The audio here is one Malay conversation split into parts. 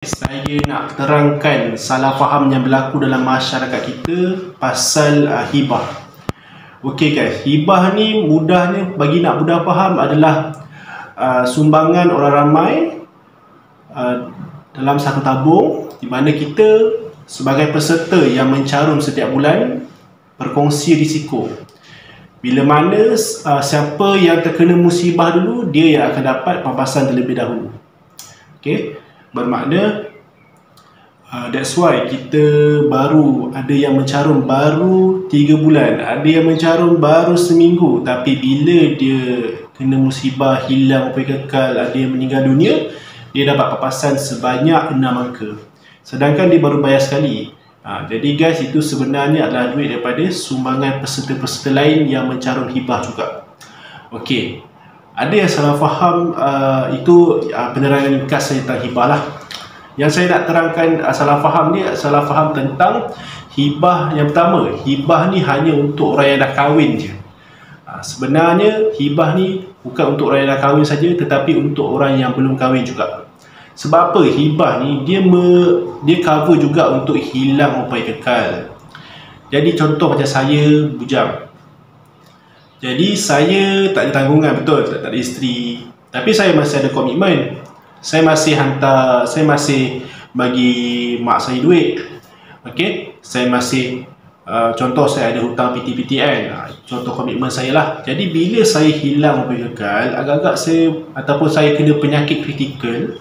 Saya nak terangkan salah faham yang berlaku dalam masyarakat kita pasal hibah. Okey guys, hibah ni mudahnya bagi nak mudah faham adalah sumbangan orang ramai dalam satu tabung, di mana kita sebagai peserta yang mencarum setiap bulan berkongsi risiko. Bila mana siapa yang terkena musibah dulu, dia yang akan dapat pampasan terlebih dahulu. Okey, bermakna that's why kita baru ada yang mencarum baru 3 bulan, ada yang mencarum baru seminggu, tapi bila dia kena musibah, hilang upaya kekal, ada yang meninggal dunia, dia dapat pampasan sebanyak 6 angka, sedangkan dia baru bayar sekali. Jadi guys, itu sebenarnya adalah duit daripada sumbangan peserta-peserta lain yang mencarum hibah juga. Okey, ada yang salah faham, itu penerangan ringkas saya tentang hibah lah. Yang saya nak terangkan salah faham ni, salah faham tentang hibah. Yang pertama, hibah ni hanya untuk orang yang dah kahwin je. Sebenarnya hibah ni bukan untuk orang yang dah kahwin saja, tetapi untuk orang yang belum kahwin juga. Sebab apa? Hibah ni dia cover juga untuk hilang upaya kekal. Jadi contoh macam saya bujang. Jadi saya tak ada tanggungan, betul, tak ada isteri, tapi saya masih ada komitmen. Saya masih bagi mak saya duit. Okey, saya masih contoh saya ada hutang PTPTN, contoh komitmen saya lah. Jadi bila saya hilang upaya kekal, agak-agak saya ataupun saya kena penyakit kritikal,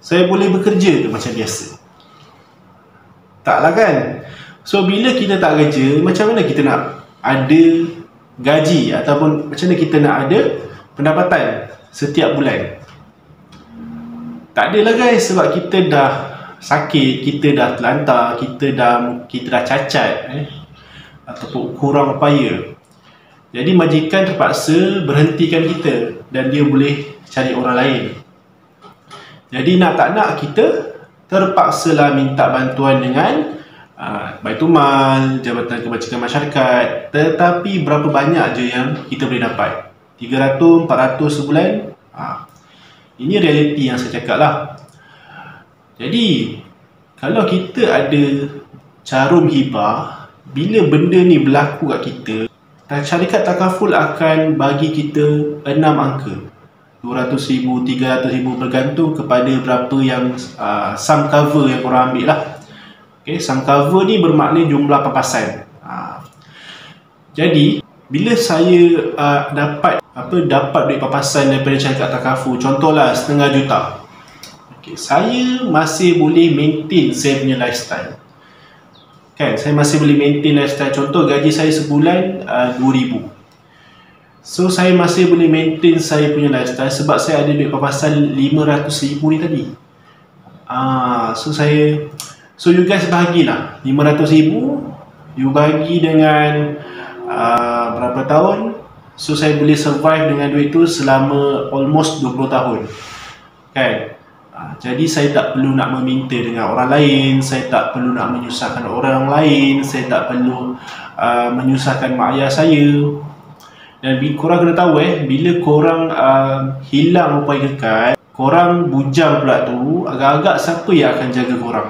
saya boleh bekerja ke macam biasa? Taklah kan? So bila kita tak kerja, macam mana kita nak ada gaji, ataupun macam mana kita nak ada pendapatan setiap bulan? Tak adalah guys, sebab kita dah sakit, kita dah terlantar, kita dah cacat, ataupun kurang upaya. Jadi majikan terpaksa berhentikan kita dan dia boleh cari orang lain. Jadi nak tak nak kita terpaksalah minta bantuan dengan Baitumal, Jabatan Kebajikan Masyarakat. Tetapi berapa banyak je yang kita boleh dapat? 300, 400 sebulan? Ini realiti yang saya cakap lah. Jadi kalau kita ada carum hibah, bila benda ni berlaku kat kita, syarikat takaful akan bagi kita 6 angka, 200,000, 300,000, bergantung kepada berapa yang sum cover yang korang ambil lah. Okay, sum cover ni bermakna jumlah pampasan. Jadi bila saya dapat duit pampasan daripada syarikat takaful, contohlah 500,000 juta, okay, saya masih boleh maintain saya punya lifestyle. Kan, saya masih boleh maintain lifestyle. Contoh gaji saya sebulan 2,000. So saya masih boleh maintain saya punya lifestyle sebab saya ada duit pampasan 500,000 ni tadi. So you guys bahagilah 500,000, you bagi dengan berapa tahun. So saya boleh survive dengan duit tu selama almost 20 tahun. Kan? Jadi saya tak perlu nak meminta dengan orang lain, saya tak perlu nak menyusahkan orang lain, saya tak perlu menyusahkan mak ayah saya. Dan korang kena tahu bila korang hilang upaya kekal, korang bujang pula tu, agak-agak siapa yang akan jaga korang?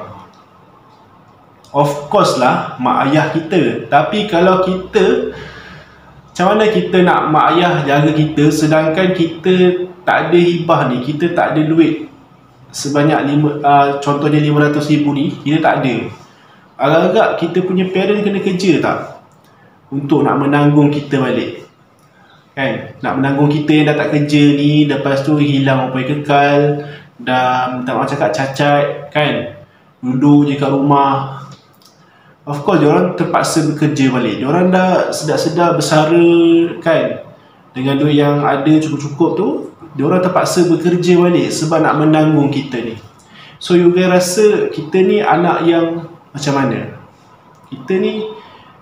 Of course lah mak ayah kita. Tapi kalau kita, macam mana kita nak mak ayah jaga kita sedangkan kita tak ada hibah ni, kita tak ada duit sebanyak contohnya 500,000 ni, kita tak ada. Agak-agak kita punya parent kena kerja tak untuk nak menanggung kita balik? Kan? Nak menanggung kita yang dah tak kerja ni, lepas tu hilang upaya kekal, dah minta maaf cakap cacat, kan? Duduk je kat rumah. Of course, diorang terpaksa bekerja balik. Diorang dah sedar-sedar bersara, kan? Dengan duit yang ada cukup-cukup tu, diorang terpaksa bekerja balik sebab nak menanggung kita ni. So you guys rasa kita ni anak yang macam mana? Kita ni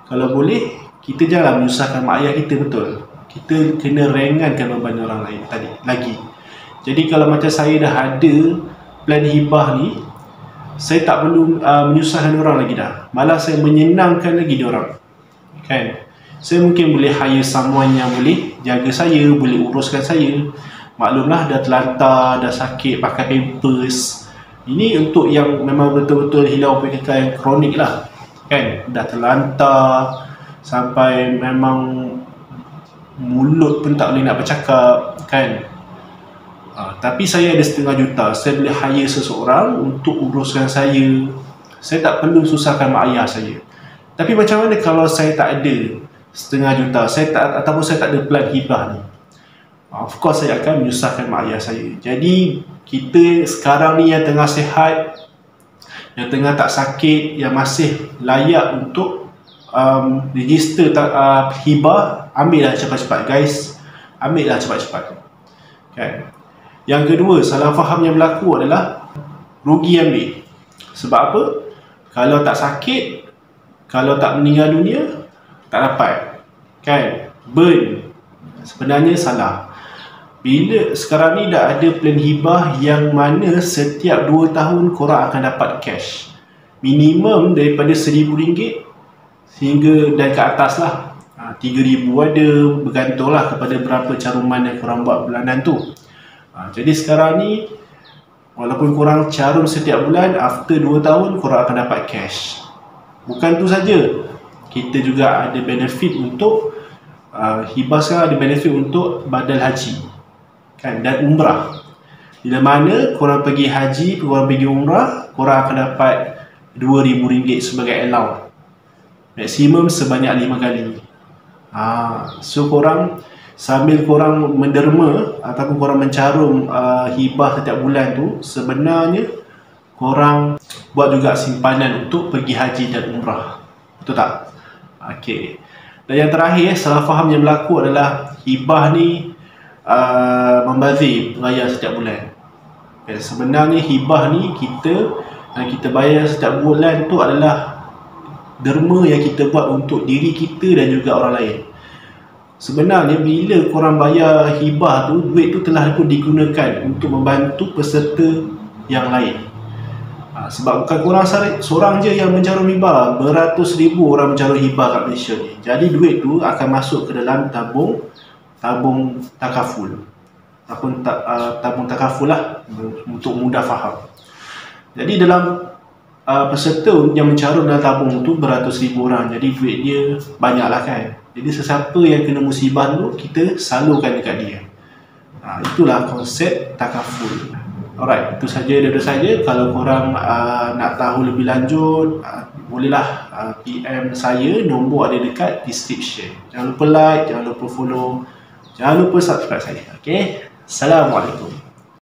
kalau boleh, kita janganlah menyusahkan mak ayah kita, betul? Kita kena ringankan beban orang lain tadi lagi. Jadi kalau macam saya dah ada plan hibah ni, saya tak perlu menyusahkan orang lagi dah. Malah saya menyenangkan lagi diorang. Kan? Saya mungkin boleh hire someone yang boleh jaga saya, boleh uruskan saya. Maklumlah dah terlantar, dah sakit, pakai pampers, Ini untuk yang memang betul-betul hilau PKK yang kronik lah, kan, dah terlantar sampai memang mulut pun tak boleh nak bercakap, kan. Tapi saya ada 1/2 juta, saya boleh hire seseorang untuk uruskan saya. Saya tak perlu susahkan mak ayah saya. Tapi macam mana kalau saya tak ada 1/2 juta, ataupun saya tak ada plan hibah ni? Of course saya akan menyusahkan mak ayah saya. Jadi kita sekarang ni yang tengah sihat, yang tengah tak sakit, yang masih layak untuk register hibah, ambillah cepat-cepat guys. Ambillah cepat-cepat, kan. Yang kedua, salah faham yang berlaku adalah rugi ambil. Sebab apa? Kalau tak sakit, kalau tak meninggal dunia, tak dapat, kan. Burn. Sebenarnya salah. Bila sekarang ni dah ada plan hibah yang mana setiap 2 tahun korang akan dapat cash minimum daripada RM1,000 sehingga dan ke atas lah. RM3,000 ada, bergantunglah kepada berapa caruman yang korang buat bulanan tu. Jadi sekarang ni walaupun korang carum setiap bulan, after 2 tahun korang akan dapat cash. Bukan tu saja, kita juga ada benefit untuk hibah. Sekarang ada benefit untuk badal haji, kan, dan umrah. Bila mana korang pergi haji, korang pergi umrah, korang akan dapat RM2,000 sebagai allowance, maksimum sebanyak 5 kali. So korang sambil korang menderma ataupun korang mencarum hibah setiap bulan tu, sebenarnya korang buat juga simpanan untuk pergi haji dan umrah. Betul tak? Okey. Dan yang terakhir, salah faham yang berlaku adalah hibah ni membazir bayar setiap bulan. Sebenarnya hibah ni kita bayar setiap bulan tu adalah derma yang kita buat untuk diri kita dan juga orang lain. Sebenarnya bila korang bayar hibah tu, duit tu telah pun digunakan untuk membantu peserta yang lain. Sebab bukan korang seorang je yang mencarum hibah, beratus ribu orang mencarum hibah kat Malaysia ni. Jadi duit tu akan masuk ke dalam tabung takaful. Tabung takaful lah, untuk mudah faham. Jadi dalam peserta yang mencarum dalam tabung tu beratus ribu orang, jadi duit dia banyak lah, kan. Jadi sesiapa yang kena musibah tu, kita salurkan dekat dia. Itulah konsep takaful. Alright, itu saja daripada saya. Kalau korang nak tahu lebih lanjut, bolehlah PM saya, nombor ada dekat description. Jangan lupa like, jangan lupa follow, jangan lupa subscribe saya. Okay, Assalamualaikum.